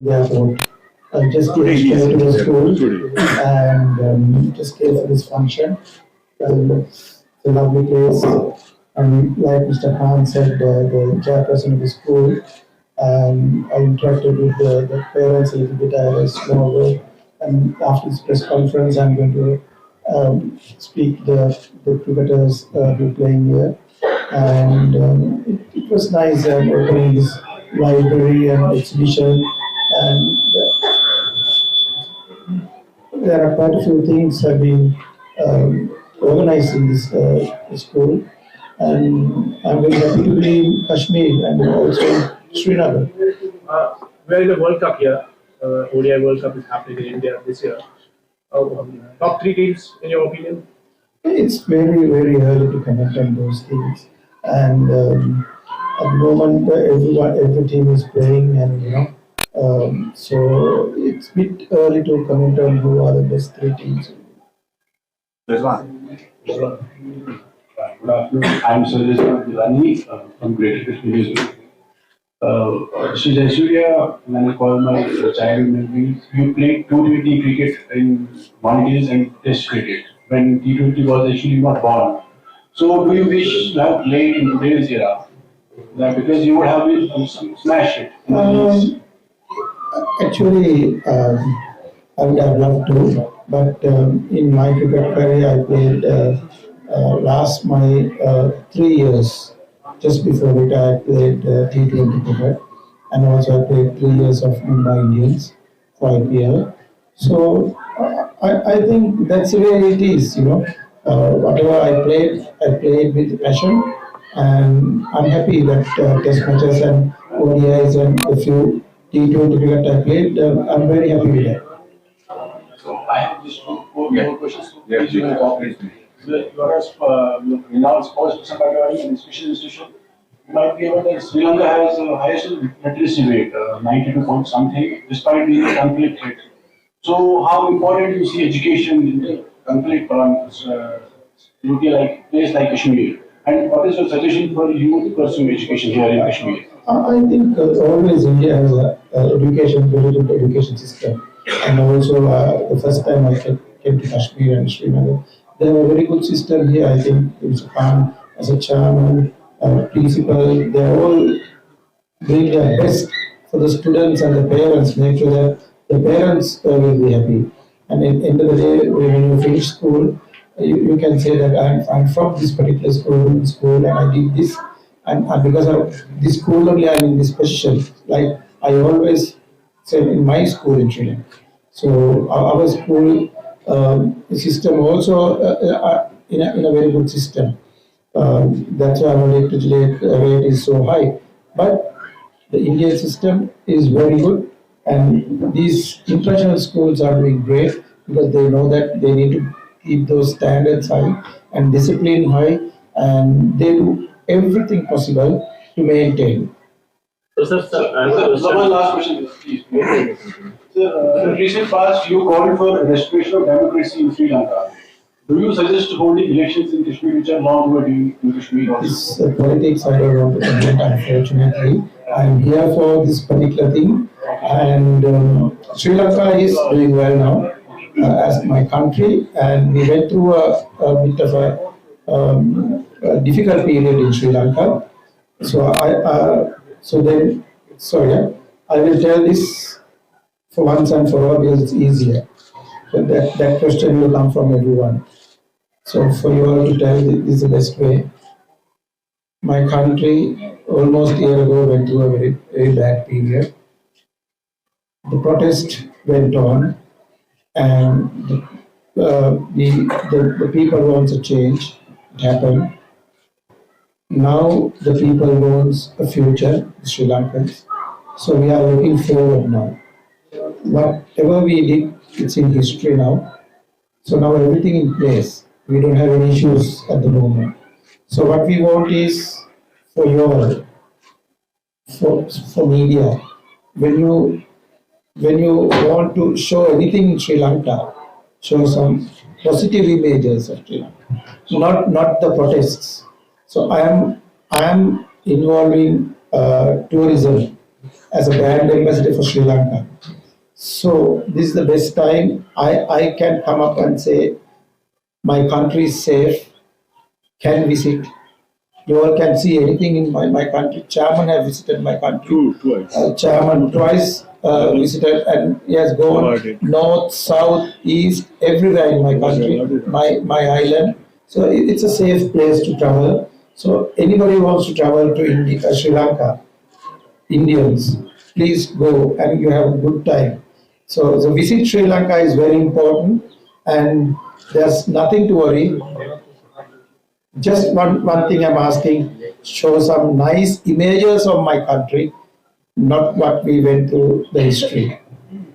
Therefore, I just came to the school and just came for this function. It's a lovely place. And like Mr. Khan said, the chairperson of the school, I interacted with the parents a little bit. I was more, and after this press conference, I'm going to speak the cricketers who are playing here. And it was nice opening this library and exhibition. And there are quite a few things have been organized in this school, and I'm very happy to be in Kashmir and also in Sri Lanka. We're in the World Cup here. ODI World Cup is happening in India this year. Top three teams, in your opinion? It's very, very early to comment on those things. And at the moment, every team is playing, and so it's a bit early to comment on who are the best three teams. There's one. Good afternoon. I'm Sanath Jayasuriya from Greater Kashmir. Sri Lankan, when I call my childhood memories, you played T20 cricket in one days and Test cricket when T20 was actually not born. So, do you wish you have played in today's era? Because you would have smashed it. Actually, I would have loved to, but in my cricket career, I played last my 3 years. Just before it, I played T20 cricket, and also I played 3 years of Mumbai Indians for IPL. So I think that's the way it is. Whatever I played with passion, and I'm happy that Test matches and ODIs and a few T20 cricket I played. I'm very happy with that. So I have just four more questions. Please, you can cooperate. You are a renowned sports person by an special institution. You might be aware that Sri Lanka has the highest literacy rate, 92 point something, despite being a conflict rate. So, how important do you see education in the conflict like place like Kashmir? And what is your suggestion for you to pursue education here in Kashmir? I think always India has very good education system, and also the first time I came to Kashmir and Sri Lanka, they have a very good system here. I think Mr. Khan as a chairman, principal, they all doing their best for the students and the parents, make sure that the parents will be happy. And at the end of the day, when you finish school, you can say that I'm from this particular school and I did this. And because of this school only, I'm in this position. Like I always said in my school in Sri Lanka. So our school system also in a very good system. That's why our literacy rate is so high. But the Indian system is very good, and these international schools are doing great because they know that they need to keep those standards high and discipline high, and they do everything possible to maintain. One last question, please. Sir, in the recent past, you called for restoration of democracy in Sri Lanka. Do you suggest holding elections in Kashmir which are long overdue in Kashmir? This politics I don't want to comment, unfortunately. I'm here for this particular thing, and Sri Lanka is doing well now as my country, and we went through a bit of a difficult period in Sri Lanka. So I will tell this for once and for all because it's easier. So that question will come from everyone. So for you all to tell, this is the best way. My country almost a year ago went through a very, very bad period. The protest went on, and the people want a change. It happened. Now the people want a future, the Sri Lankans. So we are looking forward now. Whatever we did, it's in history now. So now everything in place. We don't have any issues at the moment. So what we want is for you all, for media, when you want to show anything in Sri Lanka, show some positive images of Sri Lanka, not the protests. So I am involving tourism as a brand ambassador for Sri Lanka. So this is the best time I can come up and say my country is safe, can visit. You all can see anything in my country. Chairman have visited my country. Twice. Chairman twice visited and he has gone north, south, east, everywhere in my country, my island. So it's a safe place to travel. So anybody who wants to travel to India, Sri Lanka, Indians, please go and you have a good time. So the visit Sri Lanka is very important and there's nothing to worry. Just one thing I'm asking, show some nice images of my country, not what we went through the history.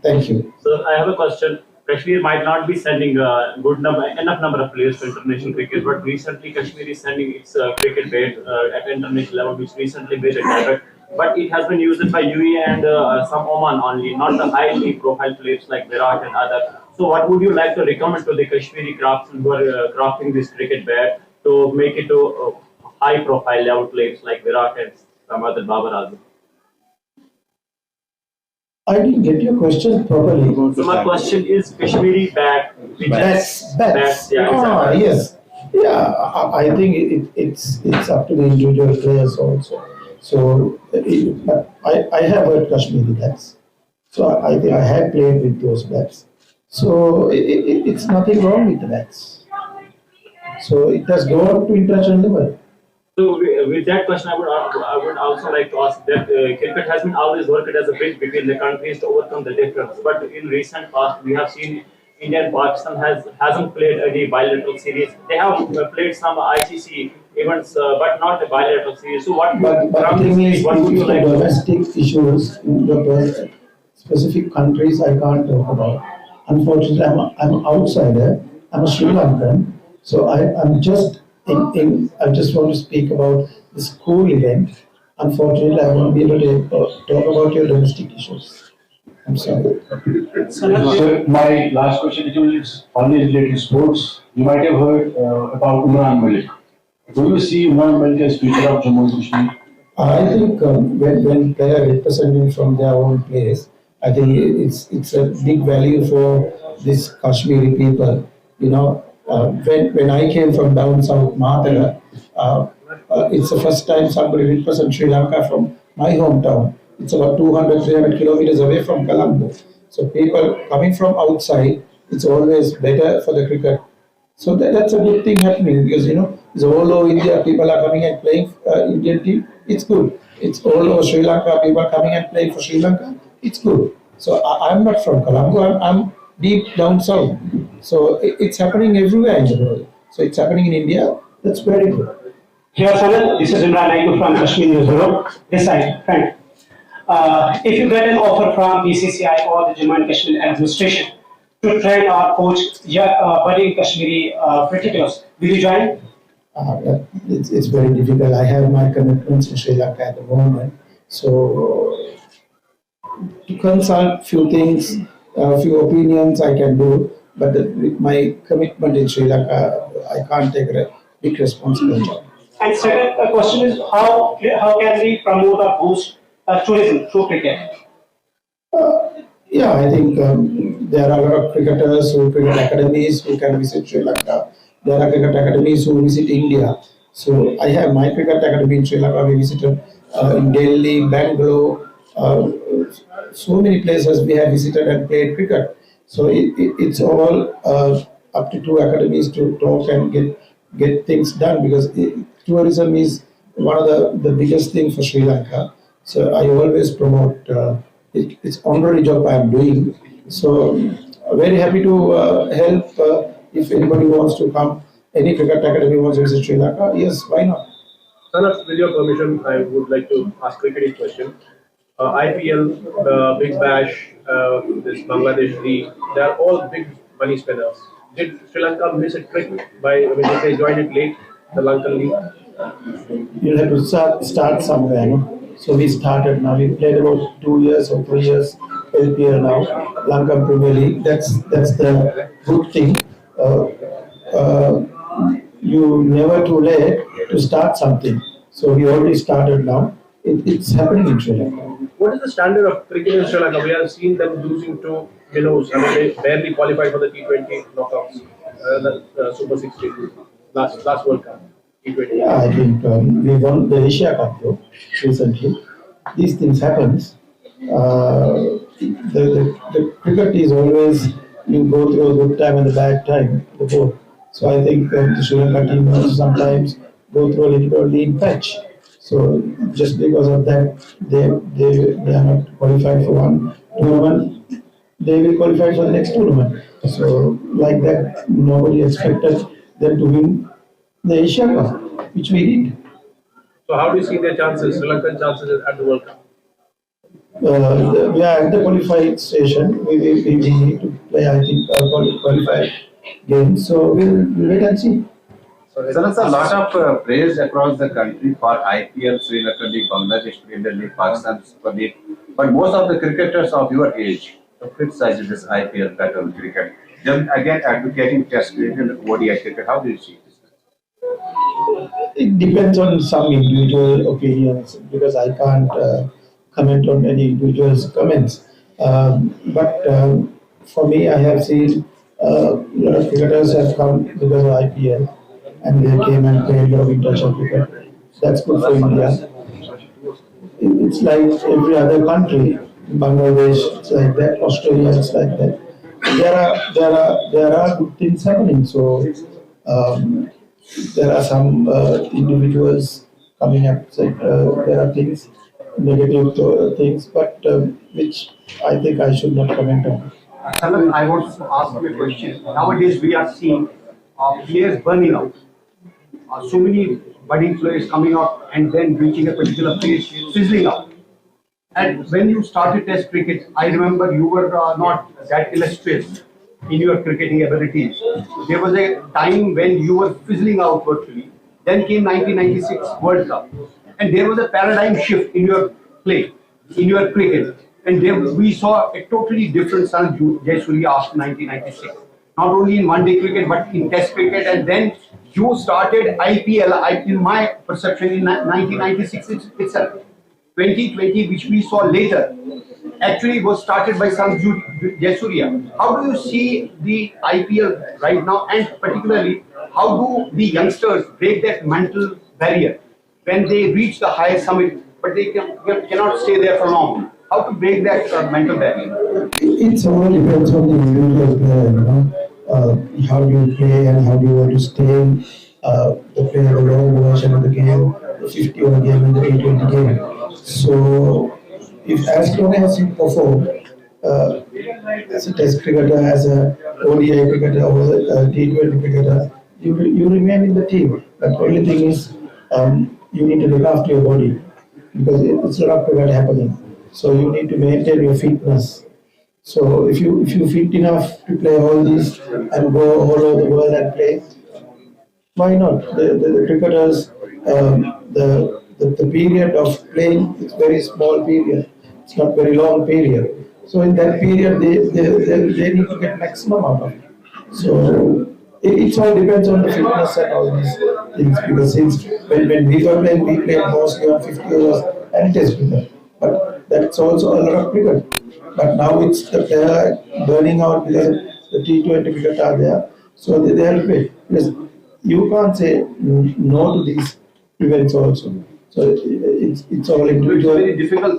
Thank you. So I have a question. Kashmir might not be sending a enough number of players to international cricket, but recently Kashmir is sending its cricket bat at international level, which recently made a debut. But it has been used by UAE and some Oman only, not the highly profile players like Virat and others. So what would you like to recommend to the Kashmiri craftsmen who are crafting this cricket bat to make it to high profile level players like Virat and some other Babar Azam? I didn't get your question properly. So my question is Kashmiri bat. Bats. Yeah, Ah, exactly. yes. Yeah, I think it's up to the individual players also. So I have heard Kashmiri bats. So I think I have played with those bats. So it's nothing wrong with the bats. So it has gone to international level. So with that question, I would also like to ask that cricket has been always worked as a bridge between the countries to overcome the difference. But in recent past, we have seen India and Pakistan hasn't played any bilateral series. They have played some ICC events, but not the bilateral series. So But the thing is, what would you like to? domestic issues in the specific countries I can't talk about. Unfortunately, I'm an outsider. I'm a Sri Lankan, so I'm just I just want to speak about the school event. Unfortunately, I won't be able to talk about your domestic issues. I'm sorry. So my last question is only related to sports. You might have heard about Umran Malik. Do you see Umran Malik as future of Jammu and Kashmir? I think when they are representing from their own place, I think it's a big value for this Kashmiri people. You know, when I came from down south Mahatara, it's the first time somebody represents Sri Lanka from my hometown. It's about 200, 300 kilometers away from Colombo. So people coming from outside, it's always better for the cricket. So that's a good thing happening because it's all over India. People are coming and playing Indian team. It's good. It's all over Sri Lanka. People are coming and playing for Sri Lanka. It's good. So I'm not from Colombo. I'm deep down south. So it's happening everywhere in the world. So it's happening in India. That's very good. Here, Sanath, this is Imran Naik from Kashmir News Bureau. This side, friend. If you get an offer from BCCI or the Jammu and Kashmir administration to train or coach budding Kashmiri cricketers, will you join? It's very difficult. I have my commitments in Sri Lanka at the moment. So to consult few things, few opinions I can do, but with my commitment in Sri Lanka, I can't take a big responsibility. And second question is how can we promote or boost tourism through cricket? Yeah, I think there are a lot of cricketers who cricket academies who can visit Sri Lanka. There are cricket academies who visit India. So I have my cricket academy in Sri Lanka. We visited in Delhi, Bangalore, so many places we have visited and played cricket. So it's all up to two academies to talk and get things done because tourism is one of the biggest thing for Sri Lanka. So I always promote it's honorary job I am doing. So very happy to help if anybody wants to come. Any cricket academy wants to visit Sri Lanka, yes, why not? Sanath, with your permission, I would like to ask cricketing question. IPL, the Big Bash, this Bangladesh League, they are all big money spenders. Did Sri Lanka miss a trick did they join it late, the Lankan League? You'll have to start somewhere, no? So we started now. We played about 2 years or 3 years LPL now, Lankan Premier League. That's the good thing. You never too late to start something. So we already started now. It's happening in Sri Lanka. What is the standard of cricket in Sri Lanka? We have seen them losing to minnows. I mean, they barely qualified for the T20 knockouts, the Super 16 last World Cup, T20. Yeah, I think we won the Asia Cup though recently. These things happens. The cricket is always you go through a good time and a bad time before. So I think the Sri Lanka team also sometimes go through a little bit of lean patch. So just because of that, they are not qualified for one tournament. They will qualify for the next tournament. So like that, nobody expected them to win the Asia Cup, which we did. So how do you see their chances, Sri Lankan chances at the World Cup? We are at the qualified station. We need to play, I think, qualified games. So we'll wait and see. So there's a lot of praise across the country for IPL, Sri Lankan League, Bangladesh Premier League, Pakistan Super League. But most of the cricketers of your age have criticized this IPL pattern cricket. Then again advocating Test cricket and ODI cricket. How do you see this? It depends on some individual opinions because I can't comment on any individual's comments. But for me, I have seen a lot of cricketers have come because of IPL and they came and played a lot of international cricket. That's good for India. It's like every other country. Bangladesh, it's like that. Australia, it's like that. There are good things happening. So there are some individuals coming up. Saying, there are things, negative things, but which I think I should not comment on. Sanath, I want to ask you a question. Nowadays, we are seeing players burning out. So many budding players coming up and then reaching a particular phase, fizzling out. And when you started Test cricket, I remember you were not that illustrious in your cricketing abilities. There was a time when you were fizzling out virtually. Then came 1996 World Cup. And there was a paradigm shift in your play, in your cricket. And there we saw a totally different Sanath Jayasuriya after 1996. Not only in one-day cricket, but in Test cricket. And then you started IPL, in my perception, in 1996 itself. 2020, which we saw later, actually was started by Sanath Jayasuriya. How do you see the IPL right now, and particularly, how do the youngsters break that mental barrier when they reach the highest summit, but they cannot stay there for long? How to break that mental barrier? It's all depends on the individual player, how do you play and how do you want to stay, play the long version of the game, the 50-over game and the T20 game. So, if as long as you perform as a Test cricketer, as a ODI cricketer, or a T20 cricketer, you remain in the team. But the only thing is you need to look after your body because it's a lot of cricket happening. So you need to maintain your fitness. So if you fit enough to play all these and go all over the world and play, why not? The cricketers, the period of playing is very small period. It's not very long period. So in that period, they need to get maximum out of it. So it all depends on the fitness and all these things. Because since when we were playing, we played mostly on 50 overs and Test cricket. But that's also a lot of cricket. But now it's the player burning out because the T20 cricket are there. So they'll play. Because you can't say no to these events also. So it's all individual. It's very difficult.